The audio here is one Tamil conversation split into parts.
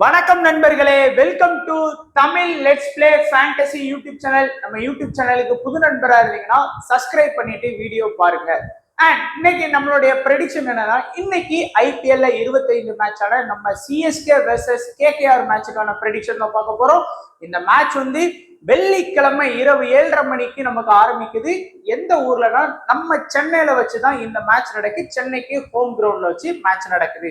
வணக்கம் நண்பர்களே, welcome to Tamil let's play fantasy YouTube channel. நம்ம யூடியூப் சேனலுக்கு புது நண்பரா இருந்தீங்கன்னா சப்ஸ்கிரைப் பண்ணிட்டு வீடியோ பாருங்க. அண்ட் இன்னைக்கு நம்மளுடைய ப்ரெடிக்ஷன் என்னன்னா, இன்னைக்கு ஐபிஎல்ல 25 மேட்சான நம்ம சிஎஸ்கே வெர்சஸ் கேகேஆர் மேட்சுக்கான ப்ரெடிக்ஷன் தான் பார்க்க போறோம். இந்த மேட்ச் வெள்ளிக்கிழமை இரவு 7:30 மணிக்கு நமக்கு ஆரம்பிக்குது. எந்த ஊர்லனா நம்ம சென்னையில வச்சுதான் இந்த மேட்ச் நடக்குது. சென்னைக்கு ஹோம் கிரவுண்ட்ல வச்சு மேட்ச் நடக்குது.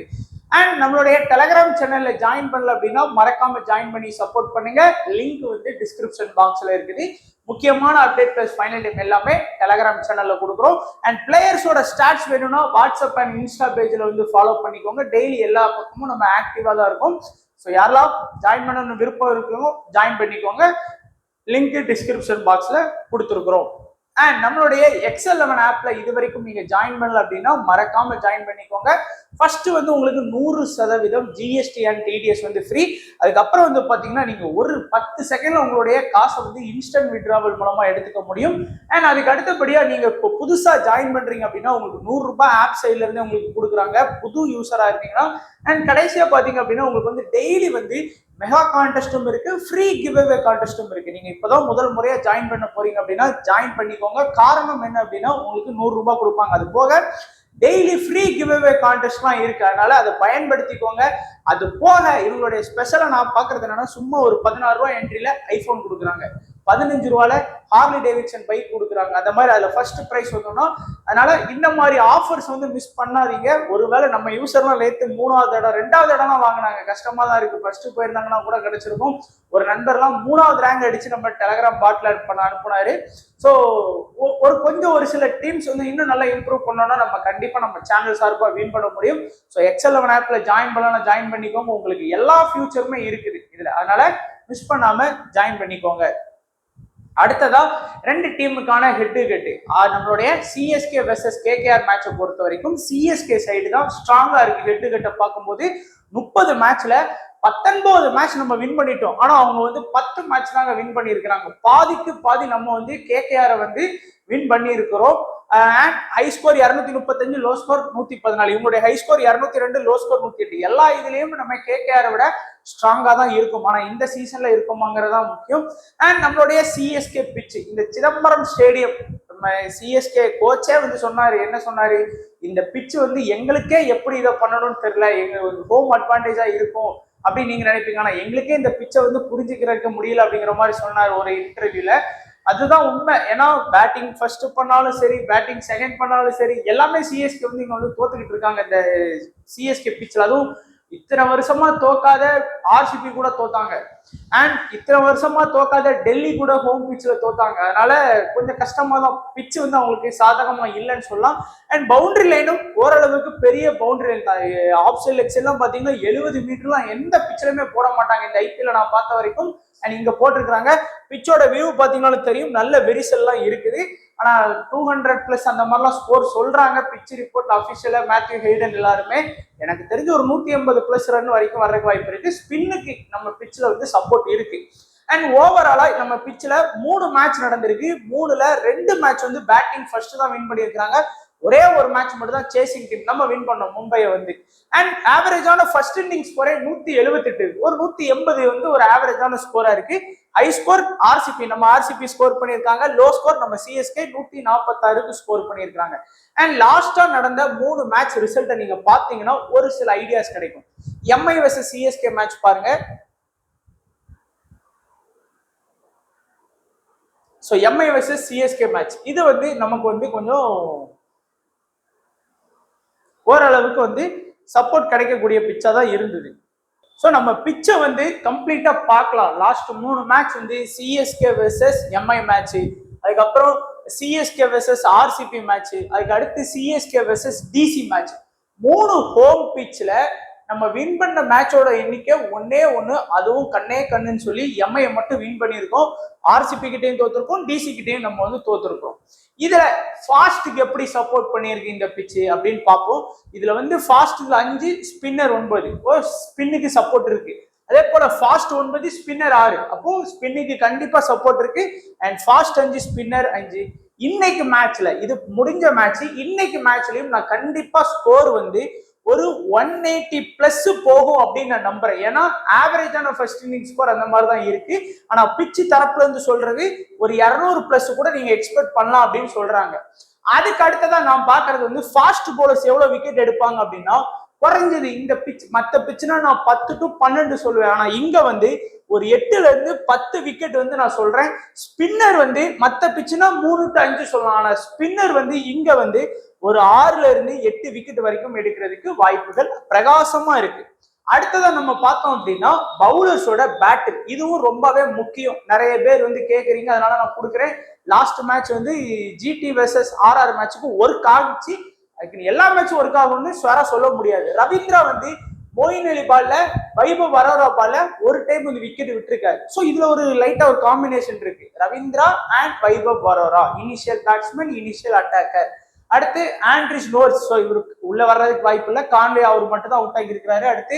அண்ட் நம்மளுடைய டெலகிராம் சேனல்ல ஜாயின் பண்ணல அப்படின்னா மறக்காம ஜாயின் பண்ணி சப்போர்ட் பண்ணுங்க. லிங்க் டிஸ்கிரிப்ஷன் பாக்ஸ்ல இருக்குது. முக்கியமான அப்டேட் பிளஸ் ஃபைனல் டைம் எல்லாமே டெலகிராம் சேனல்ல கொடுக்குறோம். அண்ட் பிளேயர்ஸோட ஸ்டாட்ஸ் வேணும்னா வாட்ஸ்அப் அண்ட் இன்ஸ்டா பேஜ்ல ஃபாலோ பண்ணிக்கோங்க. டெய்லி எல்லா பக்கமும் நம்ம ஆக்டிவா தான் இருக்கும். ஸோ யாரெல்லாம் ஜாயின் பண்ணணும்னு விருப்பம் இருக்குமோ ஜாயின் பண்ணிக்கோங்க. லிங்க் டிஸ்கிரிப்ஷன் பாக்ஸ்ல கொடுத்துருக்குறோம். அண்ட் நம்மளுடைய XL11 ஆப்ல இது வரைக்கும் நீங்க ஜாயின் பண்ணல அப்படின்னா மறக்காம ஜாயின் பண்ணிக்கோங்க. ஃபர்ஸ்ட் உங்களுக்கு 100% ஜிஎஸ்டி அண்ட் டிடிஎஸ் ஃப்ரீ. அதுக்கப்புறம் பாத்தீங்கன்னா நீங்க ஒரு 10 செகண்ட்ல உங்களுடைய காசை இன்ஸ்டன்ட் வித்ட்ராவல் மூலமா எடுத்துக்க முடியும். அண்ட் அதுக்கு அடுத்தபடியா நீங்க இப்போ புதுசா ஜாயின் பண்றீங்க அப்படின்னா உங்களுக்கு 100 ரூபாய் ஆப் சைட்ல இருந்து உங்களுக்கு கொடுக்குறாங்க புது யூசரா இருக்கீங்கன்னா. அண்ட் கடைசியா பாத்தீங்க அப்படின்னா உங்களுக்கு டெய்லி மெகா கான்டெஸ்டும் இருக்கு, ஃப்ரீ கிவ் அவே கான்டெஸ்டும் இருக்கு. நீங்க இப்பதான் முதல் முறையா ஜாயின் பண்ண போறீங்க அப்படின்னா ஜாயின் பண்ணிக்கோங்க. காரணம் என்ன அப்படின்னா உங்களுக்கு 100 ரூபாய் கொடுப்பாங்க. அது போக டெய்லி ஃப்ரீ கிவ் அவே கான்டெஸ்ட்லாம் இருக்கு. அதனால அதை பயன்படுத்திக்கோங்க. அது போக இவங்களுடைய ஸ்பெஷலா நான் பாக்குறது என்னன்னா, சும்மா ஒரு 16 ரூபாய் என்ட்ரியில ஐபோன் கொடுக்குறாங்க, 15 ரூபாயில ஹார்லி டேவிட்சன் பைக் கொடுக்குறாங்க. அந்த மாதிரி அதுல ஃபர்ஸ்ட் பிரைஸ் வந்தோம்னா, அதனால இந்த மாதிரி ஆஃபர்ஸ் மிஸ் பண்ணாதீங்க. ஒருவேளை நம்ம யூசர்லாம் நேற்று 3வது இடம் 2வது இடம்லாம் வாங்கினாங்க, கஷ்டமா தான் இருக்கு. ஃபர்ஸ்ட் போயிருந்தாங்கன்னா கூட கிடைச்சிருக்கும். ஒரு நண்பர்லாம் 3வது ரேங்க் அடிச்சு நம்ம டெலகிராம் பாட்ல அனுப்புனாரு. ஸோ ஒரு சில டீம்ஸ் இன்னும் நல்லா இம்ப்ரூவ் பண்ணோம்னா நம்ம கண்டிப்பா நம்ம சேனல் சார்பா வின் பண்ண முடியும். ஸோ XL11 ஆப்ல ஜாயின் பண்ணலாம், ஜாயின் பண்ணிக்கோங்க. உங்களுக்கு எல்லா ஃபியூச்சருமே இருக்குது இதுல, அதனால மிஸ் பண்ணாம ஜாயின் பண்ணிக்கோங்க. அடுத்ததா 2 டீமுக்கான ஹெட் டு ஹெட் நம்மளுடைய சிஎஸ்கே வெர்சஸ் கேகேஆர் மேட்சை பொறுத்த வரைக்கும் சிஎஸ்கே சைடு தான் ஸ்ட்ராங்கா இருக்கு. ஹெட் டு ஹெட்டை பார்க்கும்போது 30 மேட்ச்ல 19 மேட்ச் நம்ம வின் பண்ணிட்டோம். ஆனா அவங்க 10 மேட்ச் தாங்க வின் பண்ணியிருக்கிறாங்க. பாதிக்கு பாதி நம்ம கேகேஆரை வின் பண்ணி இருக்கிறோம். High score 235, low score 114. இவங்களுடைய ஹை ஸ்கோர் 202, லோ ஸ்கோர் 108. எல்லா இதுலயும் நம்ம கேகேஆரை விட ஸ்ட்ராங்கா தான் இருக்கும். ஆனா இந்த சீசன்ல இருக்குமாங்கிறதா முக்கியம். அண்ட் நம்மளுடைய சிஎஸ்கே பிட்ச், இந்த சிதம்பரம் ஸ்டேடியம், நம்ம சிஎஸ்கே கோச்சே சொன்னாரு. என்ன சொன்னாரு? இந்த பிட்ச் எங்களுக்கே எப்படி இதை பண்ணணும்னு தெரியல, எங்க ஹோம் அட்வான்டேஜா இருக்கும் அப்படின்னு நீங்க நினைப்பீங்க. ஆனா எங்களுக்கே இந்த பிட்சை புரிஞ்சுக்கிறதுக்கு முடியல அப்படிங்கிற மாதிரி சொன்னார் ஒரு இன்டர்வியூல. அதுதான் உண்மை. ஏன்னா பேட்டிங் ஃபர்ஸ்ட் பண்ணாலும் சரி, பேட்டிங் செகண்ட் பண்ணாலும் சரி, எல்லாமே சிஎஸ்கே இங்க தோத்துக்கிட்டு இருக்காங்க இந்த சிஎஸ்கே பிட்ச்ல. அதுவும் இத்தனை வருஷமா தோக்காத ஆர்சிபி கூட தோத்தாங்க. அண்ட் இத்தனை வருஷமா தோக்காத டெல்லி கூட ஹோம் பிட்ச்ல தோத்தாங்க. அதனால கொஞ்சம் கஷ்டமா தான் பிட்ச் அவங்களுக்கு சாதகமா இல்லைன்னு சொல்லலாம். அண்ட் பவுண்டரி லைனும் ஓரளவுக்கு பெரிய பவுண்டரி லைன் தான். ஆஃப் சைட் லெக்ஸ் எல்லாம் பாத்தீங்கன்னா 70 மீட்டர்லாம் எந்த பிட்ச்லயுமே போட மாட்டாங்க இந்த ஐபிஎல்ல நான் பார்த்த வரைக்கும். அண்ட் இங்க போட்டிருக்கிறாங்க. பிட்சோட வியூ பாத்தீங்கன்னாலும் தெரியும், நல்ல விரிசல்லாம் இருக்குது. ஆனா 200+ அந்த மாதிரிலாம் ஸ்கோர் சொல்றாங்க பிட்ச் ரிப்போர்ட் அபிஷியலா. மேத்யூ ஹெய்டன் எல்லாருமே எனக்கு தெரிஞ்சு ஒரு 180+ ரன் வரைக்கும் வர்றதுக்கு வாய்ப்பு இருக்கு. ஸ்பின்னுக்கு நம்ம பிட்ச்ல சப்போர்ட் இருக்கு. அண்ட் ஓவராலா நம்ம பிட்ச்ல 3 மேட்ச் நடந்திருக்கு. 3ல 2 மேட்ச் பேட்டிங் ஃபர்ஸ்ட் தான் வின் பண்ணியிருக்காங்க. ஒரே ஒரு மேட்ச் மட்டும் தான் சேசிங் டீம் நம்ம வின் பண்ணோம், மும்பையை அண்ட் ஆவரேஜான ஃபர்ஸ்ட் இன்னிங் ஸ்கோரே 178, ஒரு 180 ஒரு ஆவரேஜான ஸ்கோரா இருக்கு. ஹை ஸ்கோர் ஆர்சிபி, நம்ம ஆர்சிபி ஸ்கோர் பண்ணியிருக்காங்க. லோ ஸ்கோர் நம்ம சிஎஸ்கே 146க்கு ஸ்கோர் பண்ணியிருக்காங்க. அண்ட் லாஸ்டா நடந்த 3 மேட்ச் ரிசல்ட்டை நீங்க பாத்தீங்கன்னா ஒரு சில ஐடியாஸ் கிடைக்கும். எம்ஐ வெர்சஸ் சிஎஸ்கே மேட்ச் பாருங்க. So Mi versus CSK match இது நமக்கு கொஞ்சம் ஓரளவுக்கு சப்போர்ட் கிடைக்கக்கூடிய பிச்சா தான் இருந்தது. ஸோ நம்ம பிச்சை கம்ப்ளீட்டா பார்க்கலாம். Last 3 match CSK versus MI match, அதுக்கப்புறம் சிஎஸ்கே வெர்சஸ் ஆர்சிபி மேட்ச், அதுக்கு அடுத்து CSK versus DC match. 3 home பிட்ச்ல நம்ம வின் பண்ண மேட்சோட எண்ணிக்கை 1-1. அதுவும் கண்ணே கண்ணுன்னு சொல்லி எம்ஐ மட்டும் வின் பண்ணியிருக்கோம். ஆர்சிபி கிட்டையும் தோத்துருக்கோம், டிசி கிட்டையும் நம்ம தோத்துருக்கோம். இதுல ஃபாஸ்ட்டுக்கு எப்படி சப்போர்ட் பண்ணியிருக்கு இந்த பிட்ச் அப்படின்னு பார்ப்போம். இதுல ஃபாஸ்ட்ல 5, ஸ்பின்னர் 9. ஸ்பின்னுக்கு சப்போர்ட் இருக்கு. அதே போல ஃபாஸ்ட் 9, ஸ்பின்னர் 6. அப்போ ஸ்பின்னுக்கு கண்டிப்பா சப்போர்ட் இருக்கு. And fast 5, spinner 5. இன்னைக்கு மேட்ச்ல இது முடிஞ்ச மேட்ச். இன்னைக்கு மேட்ச்லயும் நான் கண்டிப்பா ஸ்கோர் ஒரு 180 பிளஸ் போகும் அப்படின்னு நான் நம்புறேன். ஏன்னா ஆவரேஜான ஃபர்ஸ்ட் இன்னிங் ஸ்கோர் அந்த மாதிரி தான் இருக்கு. ஆனா பிச்சு தரப்புல இருந்து சொல்றது ஒரு 200 பிளஸ் கூட நீங்க எக்ஸ்பெக்ட் பண்ணலாம் அப்படின்னு சொல்றாங்க. அதுக்கு அடுத்ததான் நான் பாக்குறது வந்து ஃபாஸ்ட் போலர்ஸ் எவ்வளவு விக்கெட் எடுப்பாங்க அப்படின்னா, குறைஞ்சது இந்த பிச் மத்த பிச்சுனா நான் 10 to 12 சொல்லுவேன். ஆனா இங்க வந்து ஒரு 8ல இருந்து 10 விக்கெட் வந்து நான் சொல்றேன். ஸ்பின்னர் வந்து மத்த பிச்சுனா 3 to 5 சொல்லலாம். ஆனா ஸ்பின்னர் வந்து இங்க வந்து ஒரு 6ல இருந்து 8 விக்கெட் வரைக்கும் எடுக்கிறதுக்கு வாய்ப்புகள் பிரகாசமா இருக்கு. அடுத்ததா நம்ம பார்த்தோம் அப்படின்னா பவுலர்ஸோட பேட்டில், இதுவும் ரொம்பவே முக்கியம். நிறைய பேர் வந்து கேக்குறீங்க, அதனால நான் கொடுக்குறேன். லாஸ்ட் மேட்ச் வந்து ஜிடி வெர்சஸ் ஆர்ஆர் மேட்சுக்கு ஒர்க் ஆகிச்சு. அதுக்கு எல்லா மேட்சும் ஒர்க் ஆகும்னு ஸ்வரா சொல்ல முடியாது. ரவீந்திரா வந்து மோயின் அலி பால்ல, வைபவ் வரோரா பால்ல ஒரு டைம் வந்து விக்கெட் விட்டுருக்காரு. ஸோ இதுல ஒரு லைட்டா ஒரு காம்பினேஷன் இருக்கு, Ravindra and Vaibhav Arora, initial batsman initial attacker. அடுத்து ஆண்ட்ரிஸ் நோர்ஸ், ஸோ இவருக்கு உள்ள வர்றதுக்கு வாய்ப்பு இல்லை. கான்வே அவர் மட்டும் தான் அவுட் ஆகி இருக்கிறாரு. அடுத்து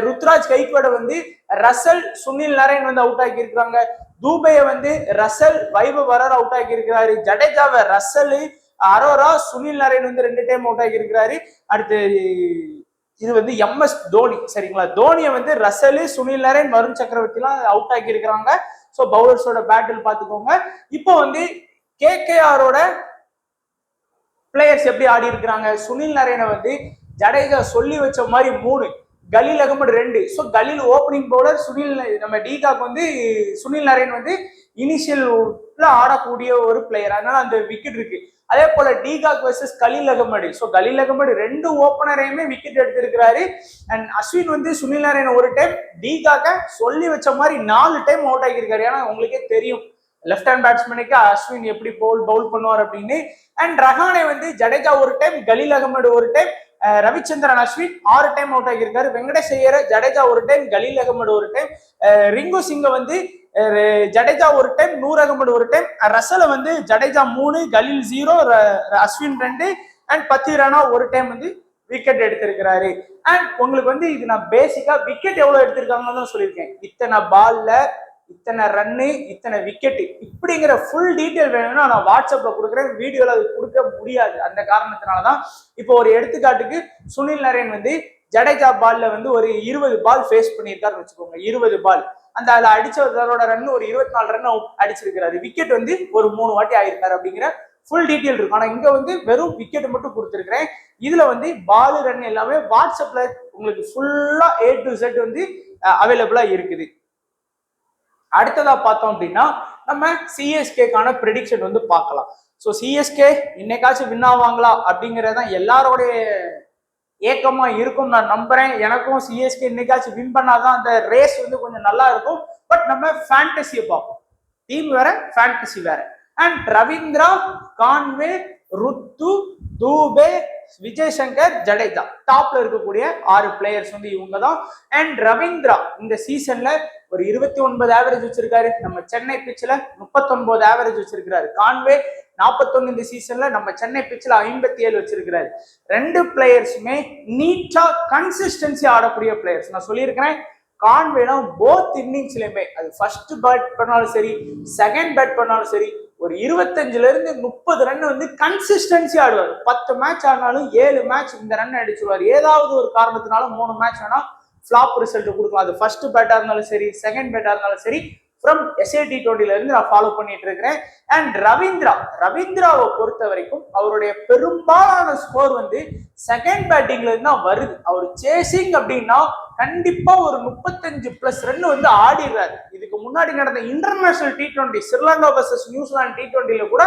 ருத்ராஜ் கைக்வாட வந்து ரசல், சுனில் நரேன் வந்து அவுட் ஆகி இருக்கிறாங்க. தூபையை வந்து ரசல், வைபவ் வரோரா அவுட் ஆகி இருக்கிறாரு. ஜடேஜாவை ரசல், அரோரா, சுனில் நரேன் வந்து 2 டைம் அவுட் ஆகி இருக்கிறாரு. அடுத்து இது வந்து எம்எஸ் தோனி, சரிங்களா? தோனியை வந்து ரசல், சுனில் நரேன், வருண் சக்கரவர்த்தி எல்லாம் அவுட் ஆகி இருக்கிறாங்க. ஸோ பவுலர்ஸோட பேட்டில் பார்த்துக்கோங்க. இப்போ வந்து கேகேஆரோட பிளேயர்ஸ் எப்படி ஆடி இருக்கிறாங்க. சுனில் நரேனை வந்து ஜடேஜா சொல்லி வச்ச மாதிரி 3, Khaleel Ahmed 2. So Khaleel opening bowler, Sunil நம்ம டிகாக் வந்து சுனில் நரேன் வந்து இனிஷியல்ல ஆடக்கூடிய ஒரு பிளேயர், அதனால அந்த விக்கெட் இருக்கு. அதே போல de Kock versus Khaleel Ahmed. So Khaleel Ahmed 2 ஓப்பனரையுமே விக்கெட் எடுத்திருக்கிறாரு. அண்ட் அஸ்வின் வந்து சுனில் நரேன் ஒரு டைம், டிகாக்க சொல்லி வச்ச மாதிரி 4 டைம் அவுட் ஆகியிருக்காரு. ஏன்னா உங்களுக்கே தெரியும் லெஃப்ட் ஹேண்ட் பேட்ஸ்மேனுக்கு அஸ்வின் எப்படி பவுல் பண்ணுவார் அப்படின்னு. அண்ட் ரஹானே வந்து ஜடேஜா ஒரு டைம், கலீல் அகமது ஒரு time, Ravichandran Ashwin 6 time out ஆகியிருக்காரு. வெங்கடேஷ் ஐயர் ஜடேஜா ஒரு டைம், கலீல் அகமது ஒரு டைம், ரிங்கு சிங்க வந்து ஜடேஜா ஒரு டைம், நூர் அகமது ஒரு டைம், ரசல வந்து ஜடேஜா 3, கலீல் 0, அஸ்வின் 2 அண்ட் பத்திரானா ஒரு டைம் வந்து விக்கெட் எடுத்திருக்கிறாரு. அண்ட் உங்களுக்கு வந்து இது நான் பேசிக்கா விக்கெட் எவ்வளவு எடுத்திருக்காங்கன்னு தான் சொல்லியிருக்கேன். இத்தனை பால்ல இத்தனை ரன்னு, இத்தனை விக்கெட், இப்படிங்கிற ஃபுல் டீட்டெயில் வேணும்னா நான் வாட்ஸ்அப்ல கொடுக்குறேன். வீடியோல அது கொடுக்க முடியாது. அந்த காரணத்தினாலதான் இப்போ ஒரு எடுத்துக்காட்டுக்கு சுனில் நரேன் வந்து ஜடேஜா பால்ல வந்து ஒரு 20 பால் ஃபேஸ் பண்ணியிருக்காருன்னு வச்சுக்கோங்க. 20 பால், அந்த அதுல அடிச்சவரோட ரன் ஒரு 24 ரன் அடிச்சிருக்கிறாரு. விக்கெட் வந்து ஒரு 3 வாட்டி ஆயிருக்காரு அப்படிங்கிற ஃபுல் டீட்டெயில் இருக்கும். ஆனா இங்க வந்து வெறும் விக்கெட் மட்டும் கொடுத்துருக்கிறேன். இதுல வந்து பால் ரன் எல்லாமே வாட்ஸ்அப்ல உங்களுக்கு ஃபுல்லா A to Z வந்து அவைலபிளா இருக்குது. அடுத்ததா பார்த்தோம் அப்படின்னா நம்ம சிஎஸ்கேக்கான ப்ரெடிக்ஷன் வந்து பார்க்கலாம். ஸோ சிஎஸ்கே இன்னைக்காச்சும் வின் ஆவாங்களா அப்படிங்கறதான் எல்லாரோடைய ஏக்கமா இருக்கும் நான் நம்புறேன். எனக்கும் சிஎஸ்கே இன்னைக்காச்சும் வின் பண்ணாதான் அந்த ரேஸ் வந்து கொஞ்சம் நல்லா இருக்கும். பட் நம்ம ஃபேண்டசியை பார்ப்போம். டீம் வேற, ஃபேண்டசி வேற. அண்ட் ரவீந்திரா, கான்வே, ருத்து, தூபே, விஜய் சங்கர், ஜடேஜா டாப்ல இருக்கக்கூடிய 6 பிளேயர்ஸ் வந்து இவங்க தான். அண்ட் ரவீந்திரா இந்த சீசன்ல ஒரு 29 ஆவரேஜ் வச்சிருக்காரு. நம்ம சென்னை பிச்சில் 39 ஆவரேஜ் வச்சிருக்காரு. கான்வே 41 இந்த சீசன்ல நம்ம சென்னை பிச்சில் 57 வச்சிருக்காரு. 2 பிளேயர்ஸுமே நீட்டா கன்சிஸ்டன்சி ஆடக்கூடிய பிளேயர்ஸ். நான் சொல்லியிருக்கிறேன், கான்வேனா போத் இன்னிங்ஸ்லயுமே, அது ஃபர்ஸ்ட் பேட் பண்ணாலும் சரி, செகண்ட் பேட் பண்ணாலும் சரி, ஒரு 25ல இருந்து 30 ரன் வந்து கன்சிஸ்டன்சி ஆடுவார். 10 மேட்ச் ஆனாலும் 7 மேட்ச் இந்த ரன் அடிச்சிருவார். ஏதாவது ஒரு காரணத்தினால 3 மேட்ச் வேணா ஃபிளாப் ரிசல்ட் கொடுக்கலாம். அது ஃபர்ஸ்ட் பேட்டா இருந்தாலும் சரி, செகண்ட் பேட்டா இருந்தாலும் சரி, ஃப்ரம் SA-T20ல இருந்து நான் ஃபாலோ பண்ணிட்டு இருக்கிறேன். அண்ட் ரவீந்திராவை பொறுத்த வரைக்கும் அவருடைய பெரும்பாலான ஸ்கோர் வந்து செகண்ட் பேட்டிங்ல இருந்து தான் வருது. அவர் சேசிங் அப்படின்னா கண்டிப்பா ஒரு 35+ ரன் வந்து ஆடிடுறாரு. இதுக்கு முன்னாடி நடந்த international T20 Sri Lanka versus New Zealand T20ல கூட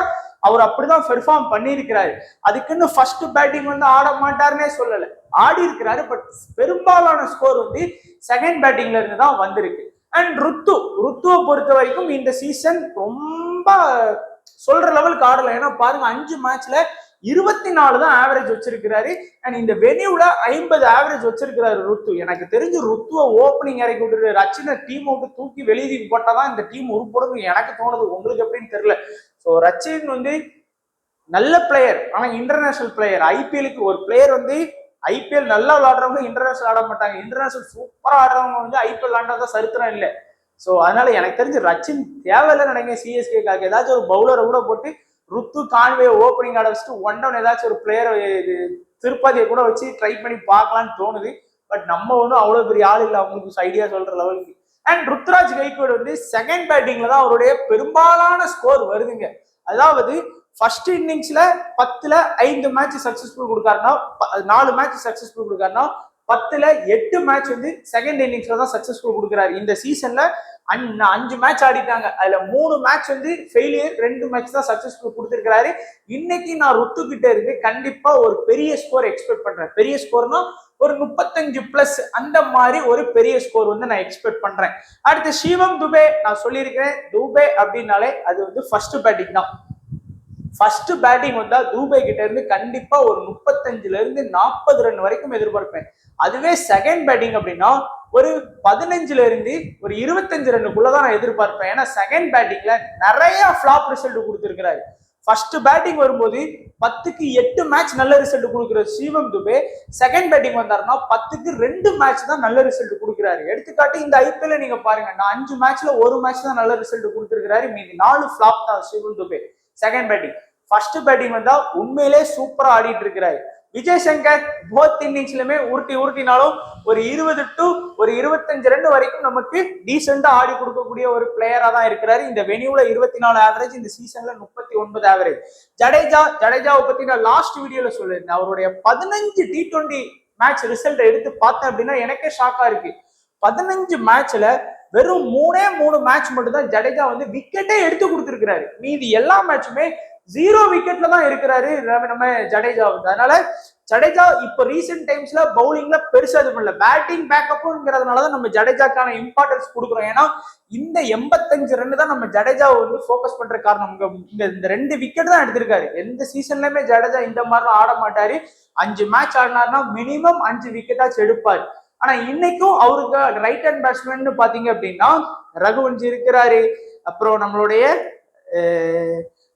அவர் அப்படிதான் பெர்ஃபார்ம் பண்ணியிருக்கிறாரு. அதுக்குன்னு ஃபர்ஸ்ட் பேட்டிங் வந்து ஆட மாட்டாருன்னே சொல்லல, ஆடி இருக்கிறாரு. பட் பெரும்பாலான ஸ்கோர் வந்து செகண்ட் பேட்டிங்ல இருந்து தான் வந்திருக்கு. அண்ட் ருத்துவை பொறுத்த வரைக்கும் இந்த சீசன் ரொம்ப சொல்ற லெவலுக்கு ஆடல. ஏன்னா பாருங்க, 5 மேட்ச்ல 24 தான் ஆவரேஜ் வச்சிருக்கிறாரு. அண்ட் இந்த வெனியூல 50 ஆவரேஜ் வச்சிருக்கிறாரு ருத்து. எனக்கு தெரிஞ்சு ருத்துவை ஓப்பனிங் இறக்கி விட்டுரு, ரச்சினை டீம் விட்டு தூக்கி வெளியே போட்டாதான் இந்த டீம் உருப்படும் எனக்கு தோணுது. உங்களுக்கு எப்படின்னு தெரியல. ஸோ ரச்சின் வந்து நல்ல பிளேயர், ஆனா இன்டர்நேஷனல் பிளேயர். ஐபிஎலுக்கு ஒரு பிளேயர் வந்து ஐபிஎல் நல்லா விளையாடுறவங்க இன்டர்நேஷனல் ஆட மாட்டாங்க. இன்டர்நேஷனல் சூப்பரா ஆடுறவங்க வந்து ஐபிஎல் விளையாண்டாதான் சரித்திரம் இல்லை. ஸோ அதனால எனக்கு தெரிஞ்சு ரச்சின் தேவையில்லைன்னு நினைக்கிறேன் சிஎஸ்கேக்காக. ஏதாச்சும் ஒரு பவுலரை கூட போட்டு ருத்து, கான்வே ஓப்பனிங் ஆட வச்சுட்டு 1 டவுன் ஏதாச்சும் ஒரு பிளேயரை திருப்பதியை கூட வச்சு ட்ரை பண்ணி பார்க்கலான்னு தோணுது. பட் நம்ம ஒன்றும் அவ்வளோ பெரிய ஆள் இல்லை அவங்களுக்கு ஐடியா சொல்ற லெவலுக்கு. அண்ட் ருத்ராஜ் கைக்வாட் வந்து செகண்ட் பேட்டிங்ல தான் அவருடைய பெரும்பாலான ஸ்கோர் வருதுங்க. அதாவது ஃபர்ஸ்ட் இன்னிங்ஸ்ல 10ல் 5 மேட்ச் சக்சஸ்ஃபுல் கொடுக்காருன்னா 4 மேட்ச் சக்சஸ்ஃபுல் கொடுக்காருன்னா 10ல் 8 மேட்ச் வந்து செகண்ட் இன்னிங்ஸ்ல தான் சக்சஸ்ஃபுல் கொடுக்குறாரு. இந்த சீசன்ல 5 மேட்ச் ஆடிட்டாங்க, அதுல 3 மேட்ச் வந்து ஃபெயிலியர், 2 மேட்ச் தான் சக்சஸ்ஃபுல் கொடுத்திருக்கிறாரு. இன்னைக்கு நான் ருத்து கிட்ட இருந்து கண்டிப்பா ஒரு பெரிய ஸ்கோர் எக்ஸ்பெக்ட் பண்றேன். பெரிய ஸ்கோர்னா ஒரு 35+ அந்த மாதிரி ஒரு பெரிய ஸ்கோர் வந்து நான் எக்ஸ்பெக்ட் பண்றேன். அடுத்து சிவம் துபே, நான் சொல்லியிருக்கிறேன் துபே அப்படின்னாலே அது வந்து ஃபர்ஸ்ட் பேட்டிங் தான். ஃபர்ஸ்ட் பேட்டிங் வந்தா துபே கிட்ட இருந்து கண்டிப்பா ஒரு 35ல இருந்து 40 ரன் வரைக்கும் எதிர்பார்ப்பேன். அதுவே செகண்ட் பேட்டிங் அப்படின்னா ஒரு 15ல இருந்து ஒரு 25 ரன்னுக்குள்ளதான் நான் எதிர்பார்ப்பேன். ஏன்னா செகண்ட் பேட்டிங்ல நிறைய ஃபிளாப் ரிசல்ட் கொடுத்திருக்கிறாரு. ஃபர்ஸ்ட் பேட்டிங் வரும்போது 10க்கு 8 மேட்ச் நல்ல ரிசல்ட் கொடுக்குற சிவம் துபே செகண்ட் பேட்டிங் வந்தாருன்னா 10க்கு 2 மேட்ச் தான் நல்ல ரிசல்ட் கொடுக்குறாரு. எடுத்துக்காட்டு இந்த ஐபிஎல்ல நீங்க பாருங்க, நான் 5 மேட்ச்ல 1 மேட்ச் தான் நல்ல ரிசல்ட் கொடுத்திருக்கிறாரு, மீதி 4 ஃபிளாப் தான் Shivam Dube. Second batting, first batting வந்தா உண்மையிலே சூப்பரா ஆடிட்டு இருக்கிறாரு. விஜய் சங்கர் போத் இன்னிங்ஸ்லுமே உருட்டினாலும் ஒரு 20 to ஒரு 25 ரன் வரைக்கும் நமக்கு டீசெண்டா ஆடி கொடுக்கக்கூடிய ஒரு பிளேயரா தான் இருக்கிறாரு. இந்த வெனியூல 24 ஆவரேஜ், இந்த சீசன்ல 39 ஆவரேஜ். ஜடேஜாவை பத்தி நான் லாஸ்ட் வீடியோல சொல்லியிருந்தேன். அவருடைய 15 T20 மேட்ச் ரிசல்ட் எடுத்து பார்த்தேன் அப்படின்னா எனக்கே ஷாக்கா இருக்கு. 15 மேட்ச்ல வெறும் 3 மேட்ச் மட்டும் தான் ஜடேஜா வந்து விக்கெட்டே எடுத்து கொடுத்திருக்கிறாரு. மீதி எல்லா மேட்சுமே 0 விக்கெட்ல தான் இருக்கிறாரு நம்ம ஜடேஜா வந்து. அதனால ஜடேஜா இப்ப ரீசெண்ட் டைம்ஸ்ல பவுலிங்ல பெருசா இது பண்ணல, பேட்டிங் பேக்கப்ங்கிறதுனாலதான் நம்ம ஜடேஜாக்கான இம்பார்ட்டன்ஸ் கொடுக்குறோம். ஏன்னா இந்த 85 ரன் தான் நம்ம ஜடேஜாவை வந்து போக்கஸ் பண்ற காரணம். இந்த 2 விக்கெட் தான் எடுத்திருக்காரு. எந்த சீசன்லயுமே ஜடேஜா இந்த மாதிரிலாம் ஆட மாட்டாரு. 5 மேட்ச் ஆடினாருன்னா மினிமம் 5 விக்கெட்டாச்சும் எடுப்பாரு. ஆனா இன்னைக்கும் அவருக்கு ரைட் ஹேண்ட் பேட்ஸ்மேன் பாத்தீங்க அப்படின்னா ரகுவன்ஷி இருக்கிறாரு, அப்புறம் நம்மளுடைய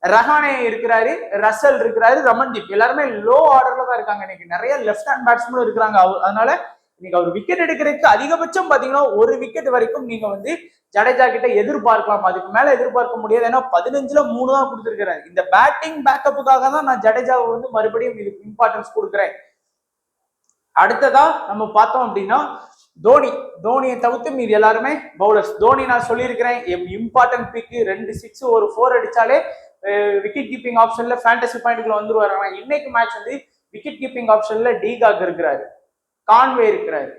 ரஹானே இருக்கிறாரு, ரசல் இருக்கிறாரு, ரமன்தீப், எல்லாருமே லோ ஆர்டர்ல தான் இருக்காங்க. இன்னைக்கு நிறைய லெஃப்ட் ஹேண்ட் பேட்ஸ்மேன் இருக்கிறாங்க. அதனால இன்னைக்கு அவர் விக்கெட் எடுக்கிறதுக்கு அதிகபட்சம் பாத்தீங்கன்னா 1 விக்கெட் வரைக்கும் நீங்க வந்து ஜடேஜா கிட்ட எதிர்பார்க்கலாம். அதுக்கு மேல எதிர்பார்க்க முடியாது. ஏன்னா 15ல் 3 தான் கொடுத்திருக்கிறாரு. இந்த பேட்டிங் பேக்கப்புக்காக தான் நான் ஜடேஜாவை வந்து மறுபடியும் இதுக்கு இம்பார்ட்டன்ஸ் கொடுக்குறேன். அடுத்ததா நம்ம பார்த்தோம் அப்படின்னா தோனியை தவிர்த்து மீது எல்லாருமே பவுலர்ஸ். தோனி நான் சொல்லியிருக்கிறேன் இம்பார்ட்டன்ட் பிக்கு, 2 6 ஒரு 4 அடிச்சாலே விக்கெட் கீப்பிங் ஆப்ஷன்ல ஃபேண்டசி பாயிண்ட்குள்ள வந்துருவாரு. இன்னைக்கு மேட்ச் வந்து விக்கெட் கீப்பிங் ஆப்ஷன்ல டிகாக் இருக்கிறாரு, கான்வே இருக்கிறாரு,